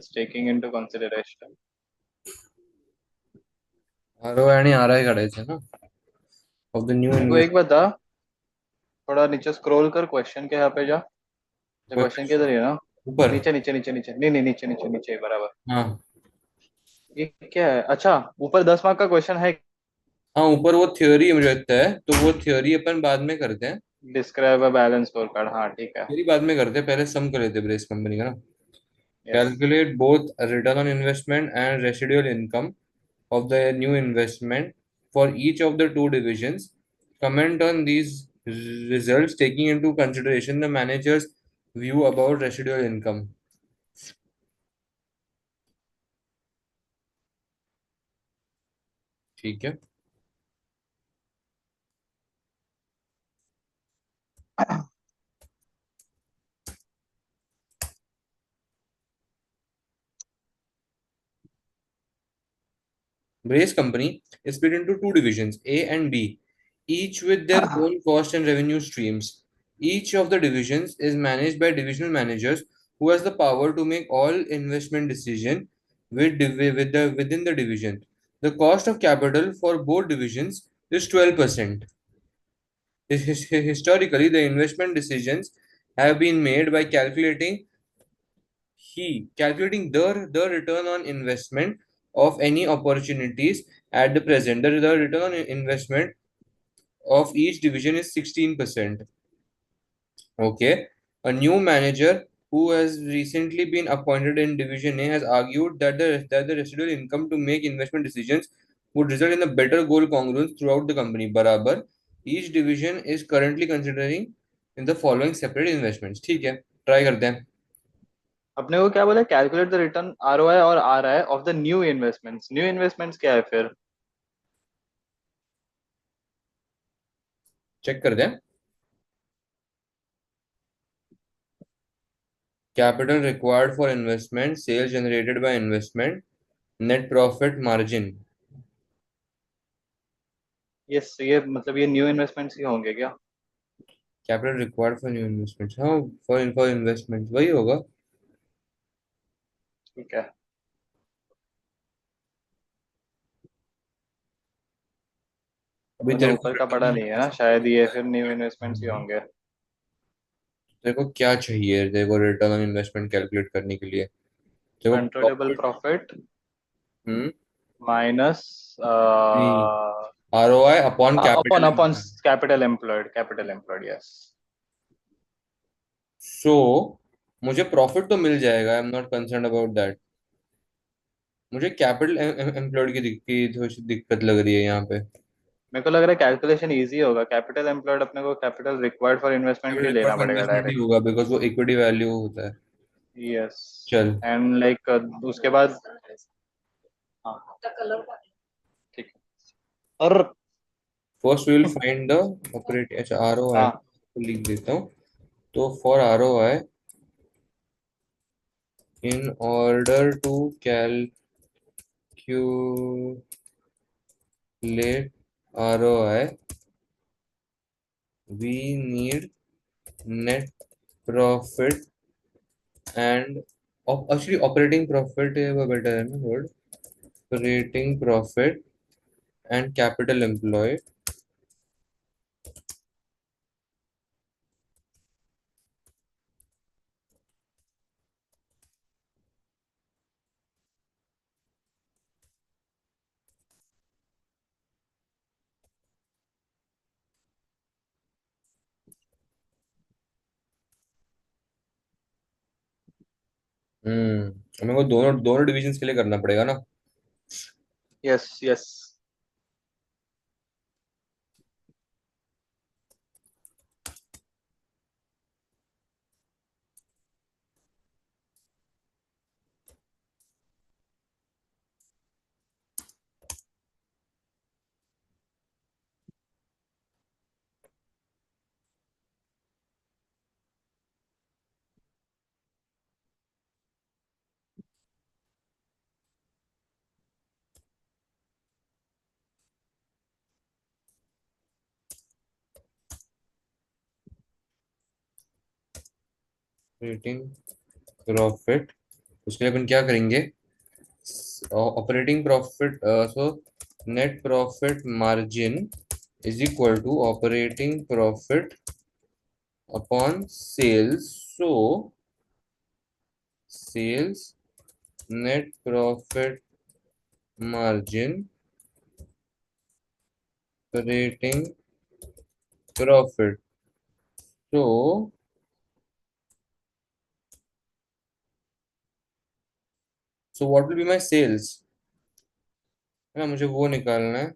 results taking into consideration. ROI आणि RI काढायचं ना ऑफ द न्यू तू एक इन्वेस्ट. बता, थोड़ा नीचे स्क्रॉल कर, क्वेश्चन के यहाँ पे जा। क्वेश्चन किधर है ना? ऊपर. नीचे नीचे नीचे नीचे, नहीं नहीं, नीचे नीचे नीचे बराबर। हाँ. ये क्या है? अच्छा, ऊपर 10 मार्क का क्वेश्चन है। हाँ ऊपर वो थ्योरी है, मुझे लगता है तो वो थ्योरी अपन बाद में करते हैं. Describe a balance score card, हाँ ठीक है। थ्योरी बाद में करते हैं, पहले सम कर लेते हैं ब्रेस कंपनी का ना. Yes. Calculate both return on investment and residual income of the new investment for each of the two divisions. Comment on these results taking into consideration the manager's view about residual income. ठीक है. Brace Company is split into two divisions, A and B, each with their own cost and revenue streams. Each of the divisions is managed by divisional managers who has the power to make all investment decisions within the division. The cost of capital for both divisions is 12%. Historically, the investment decisions have been made by calculating the return on investment of any opportunities at the present. The return on investment of each division is 16%. Okay. A new manager who has recently been appointed in Division A has argued that the residual income to make investment decisions would result in a better goal congruence throughout the company. Barabar. Each division is currently considering in the following separate investments. ठीक है, try करते हैं. अपने को क्या बोला? Calculate the return ROI और RI of the new investments. New investments क्या है फिर? चेक करते हैं. Capital required for investment, sales generated by investment, net profit margin. ये मतलब ये न्यू इन्वेस्टमेंट्स ही होंगे क्या? Capital required for new investments. हाँ, for investments वही होगा. ठीक है। अभी मतलब तेरे को ऊपर का पढ़ा return नहीं है ना, शायद ये फिर न्यू इन्वेस्टमेंट्स ही होंगे। तेरे को क्या चाहिए, तेरे को रिटर्न ऑन इन्वेस्टमेंट कैलकुलेट करने के लिए तेरे को controllable profit. Profit hmm. Minus नहीं, ROI upon upon capital upon employed. Capital employed yes. So मुझे प्रॉफिट तो मिल जाएगा, I am not concern about that. मुझे कैपिटल एम्प्लॉयड की थोड़ी सी दिक्कत लग रही है यहाँ पे. मेरे को लग रहा है कैलकुलेशन इजी होगा। कैपिटल एम्प्लॉयड अपने को capital required for investment capital भी रिक्वायर्ड लेना फॉर पड़ेगा इन्वेस्टमेंट ही डायरेक्ट। होगा बिकॉज वो इक्विटी वैल्यू होता है. यस। चल. एंड लाइक उसके बाद, हाँ ठीक है। और first we will find the operating. अच्छा, आरओआई हाँ, को लिख देता हूँ. तो for ROI, in order to calculate ROI, we need net profit and actually operating profit है वो better है ना word. Operating profit and capital employed. हमें को दोनों दोनों डिविजन्स के लिए करना पड़ेगा ना. Yes yes. Operating profit उसके लिए अपन क्या करेंगे, operating profit, so net profit margin is equal to operating profit upon sales. So sales net profit margin operating profit. So what will be my sales, है ना, मुझे वो निकालना है.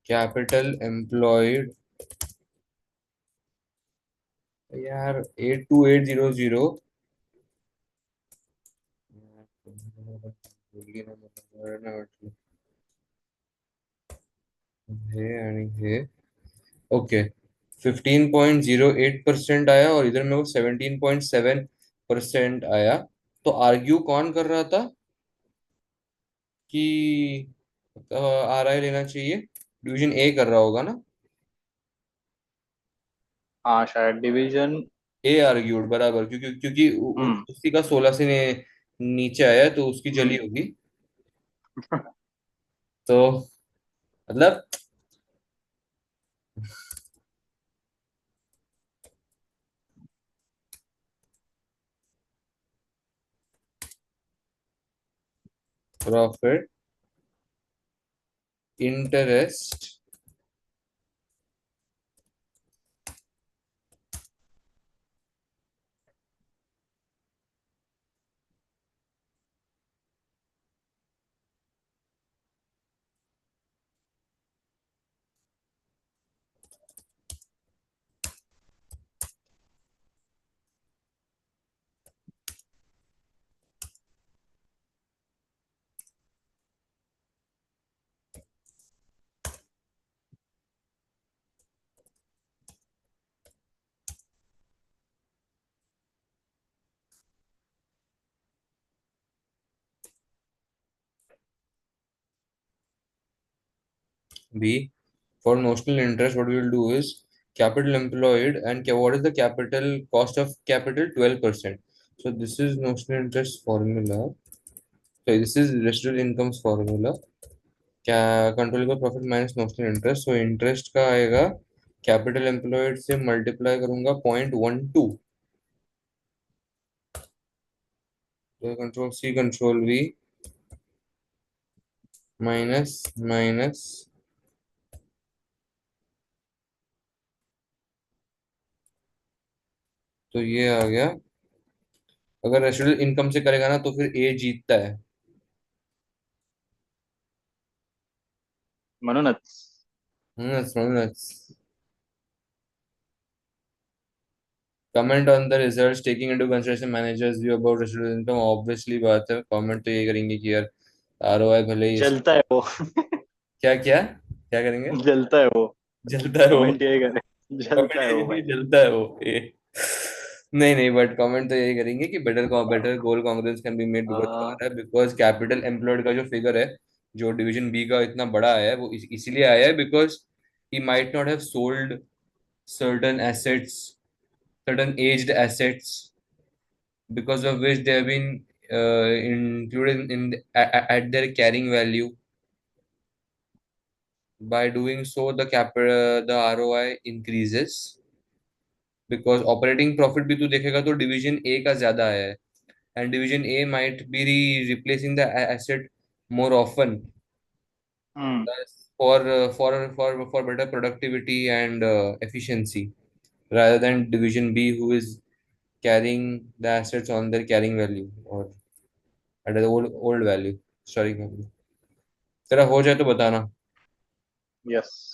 कैपिटल एम्प्लॉयड, यार 82800. है ओके. 15.08% आया और इधर मेरे को 17.7% आया. तो आर्ग्यू कौन कर रहा था कि आर आई लेना चाहिए? डिवीजन ए कर रहा होगा ना. हाँ शायद डिवीजन। ए आर्ग्यूड बराबर, क्योंकि क्योंकि हम्म। उसी का 16 से नीचे आया तो उसकी जली हम्म। होगी. तो मतलब प्रॉफिट इंटरेस्ट बी. For notional interest, what we will do is capital employed and what is the capital cost of capital? 12%. So this is notional interest formula. So this is residual incomes formula. क्या controllable profit minus notional interest. So interest का आएगा, capital employed से multiply करूंगा 0.12, तो control C control V, minus minus, तो ये आ गया. अगर रेसिडुअल इनकम से करेगा ना तो फिर ए जीतता है. म्हणूनच. म्हणूनच. Comment on the results taking into consideration managers view about residual income. Obviously बात है, कमेंट तो ये करेंगे कि यार आरओआई भले ही जलता है वो। क्या क्या क्या करेंगे. जलता है वो। जलता है वो. कमेंट यही करे। कमेंट जलता है ये वो करेंगे, भाई। जलता है वो ए. नहीं नहीं, बट कमेंट तो यही करेंगे कि better goal Congress can be made, हाँ। बिकॉज कैपिटल एम्प्लॉयड का जो फिगर है, जो डिवीजन बी का इतना बड़ा आया है, वो इसीलिए आया है because he might not have sold certain assets, certain aged assets, because of which they have been included at their carrying value. By doing so, the ROI increases, because operating profit भी तू देखेगा तो division A का ज्यादा आया है, and division A might be replacing the asset more often, hmm. thus for better productivity and efficiency, rather than division B, who is carrying the assets on their carrying value or at the old value. Sorry, तेरा हो जाए तो बताना. Yes.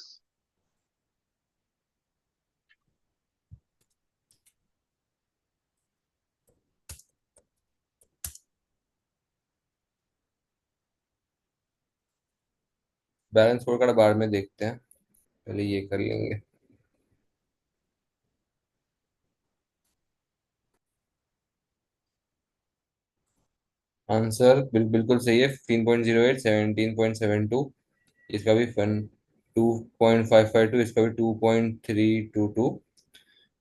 Balance score card बाद में देखते हैं, पहले ये कर लेंगे। आंसर बिल्कुल सही है, 15.08, 17.72। इसका भी फन 2.552, इसका भी 2.322।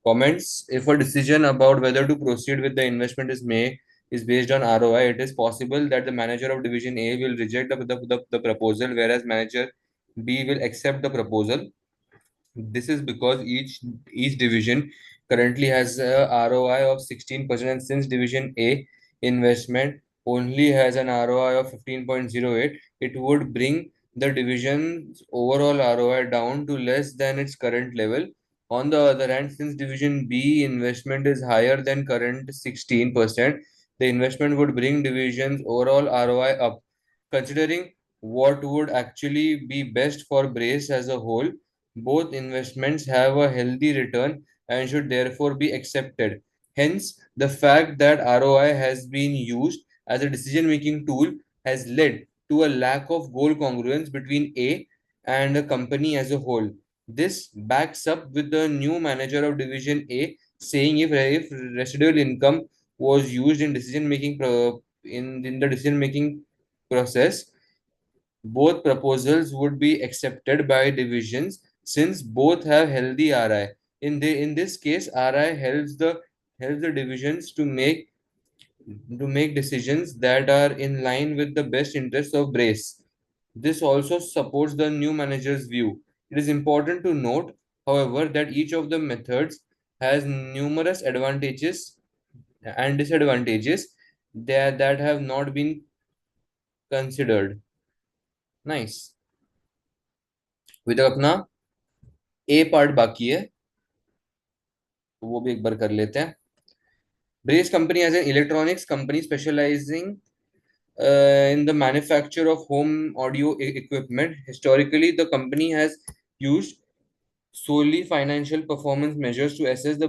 Comments: if a decision about whether to proceed with the investment is based on ROI, it is possible that the manager of division A will reject the proposal, whereas manager B will accept the proposal. This is because each division currently has a ROI of 16%, and since division A investment only has an ROI of 15.08, it would bring the division's overall ROI down to less than its current level. On the other hand, since division B investment is higher than current 16%, the investment would bring division's overall ROI up. Considering what would actually be best for Brace as a whole, both investments have a healthy return and should therefore be accepted. Hence, the fact that ROI has been used as a decision making tool has led to a lack of goal congruence between A and the company as a whole. This backs up with the new manager of Division A saying if residual income was used in decision making in the decision making process, both proposals would be accepted by divisions since both have healthy RI. In this case, RI helps the divisions to make decisions that are in line with the best interests of Brace. This also supports the new manager's view. It is important to note, however, that each of the methods has numerous advantages and disadvantages that have not been considered. Nice. अभी तक अपना ए part बाकी है, तो वो भी एक बार कर लेते हैं। Brace company as an electronics company specializing in the manufacture of home audio equipment. Historically, the company has used solely financial performance measures to assess the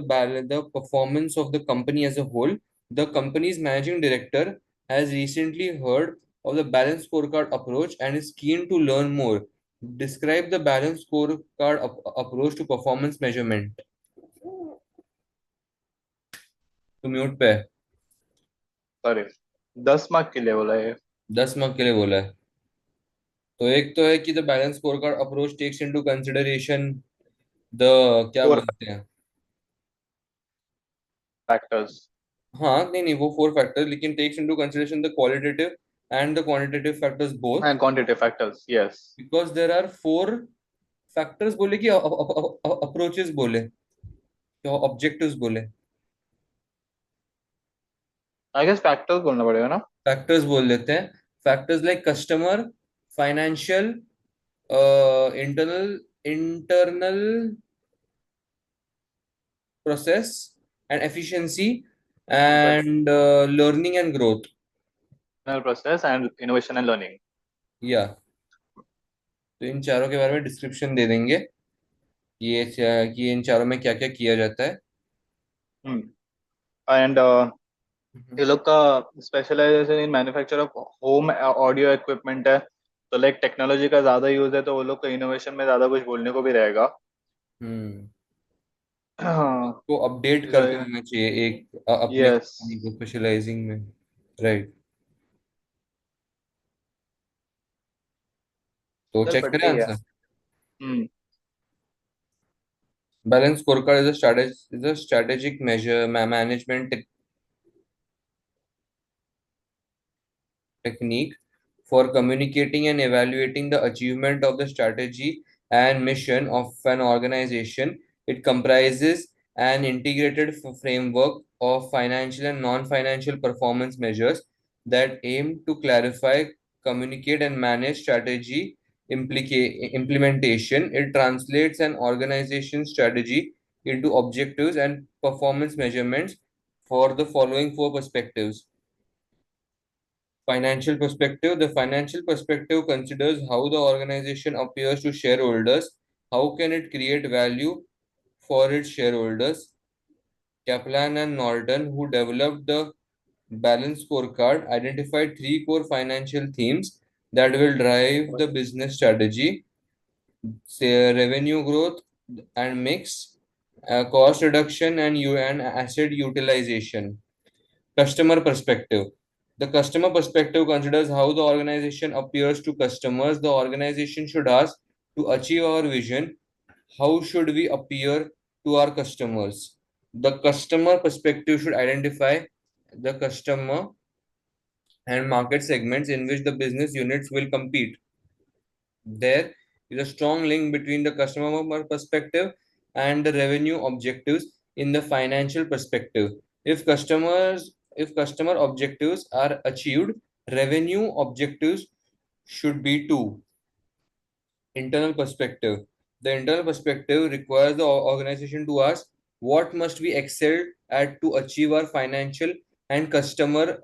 performance of the company as a whole. The company's managing director has recently heard of the balanced scorecard approach and is keen to learn more. Describe the balanced scorecard approach to performance measurement. तो mute पे है। Sorry, 10 mark के लिए बोला ये। 10 mark के लिए बोला है। तो एक तो है कि the balance scorecard approach takes into consideration the, क्या 4 बोलते हैं। फैक्टर्स हाँ, नहीं नहीं, वो 4 फैक्टर, लेकिन takes into consideration the qualitative and the quantitative factors both, and quantitative factors, yes. Because there are 4 factors बोले कि अप्रोचेस बोले, तो ऑब्जेक्टिव्स बोले। आई गेस फैक्टर्स बोलना पड़ेगा ना। फैक्टर्स बोल देते हैं। Factors like customer, financial, internal internal process and efficiency and learning and growth. Process and innovation and learning. या तो इन चारों के बारे में डिस्क्रिप्शन दे देंगे कि इन चारों में क्या क्या किया जाता है। And hmm. ये लोग का specialisation in manufacture of home audio equipment है, तो लाइक टेक्नोलॉजी का ज्यादा यूज है, तो वो लोग को इनोवेशन में ज्यादा कुछ बोलने को भी रहेगा। हम्म। हाँ। तो अपडेट करते रहना चाहिए एक अपने यस। कंपनी को स्पेशलाइजिंग में। राइट। तो चल चेक बट करें सही है। Answer. Hmm. Balance scorecard is a strategic measure management technique for communicating and evaluating the achievement of the strategy and mission of an organization. It comprises an integrated framework of financial and non financial performance measures that aim to clarify, communicate, and manage strategy implementation. It translates an organization's strategy into objectives and performance measurements for the following 4 perspectives. Financial perspective. The financial perspective considers how the organization appears to shareholders. How can it create value for its shareholders? Kaplan and Norton, who developed the balanced scorecard, identified 3 core financial themes. that will drive the business strategy, say revenue growth and mix, cost reduction and asset utilization. Customer perspective. The customer perspective considers how the organization appears to customers. The organization should ask, to achieve our vision, how should we appear to our customers? The customer perspective should identify the customer and market segments in which the business units will compete. There is a strong link between the customer perspective and the revenue objectives in the financial perspective. If customer objectives are achieved, revenue objectives should be too. Internal perspective. The internal perspective requires the organization to ask, what must we excel at to achieve our financial and customer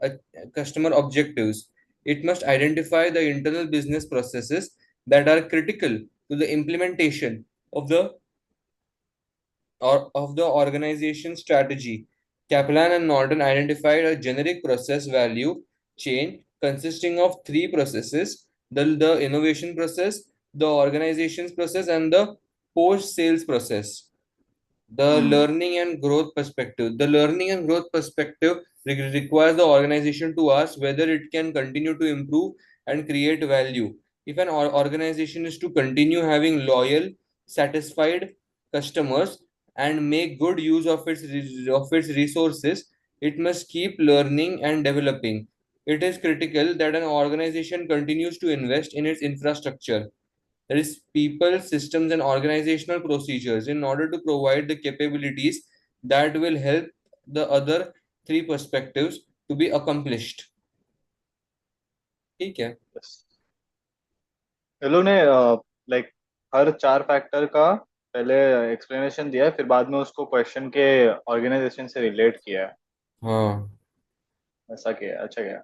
objectives. It must identify the internal business processes that are critical to the implementation of the organization strategy. Kaplan and Norton identified a generic process value chain consisting of three processes: the innovation process, the organizations process, and the post sales process. The Hmm. learning and growth perspective. The learning and growth perspective requires the organization to ask whether it can continue to improve and create value. If an organization is to continue having loyal, satisfied customers and make good use of its resources, it must keep learning and developing. It is critical that an organization continues to invest in its infrastructure, that is people, systems, and organizational procedures, in order to provide the capabilities that will help the other three perspectives to be accomplished. ठीक है? Yes. ये लोग ने like हर चार factor का पहले explanation दिया है, फिर बाद में उसको क्वेश्चन के ऑर्गेनाइजेशन से रिलेट किया है। हाँ, ऐसा किया है, अच्छा किया।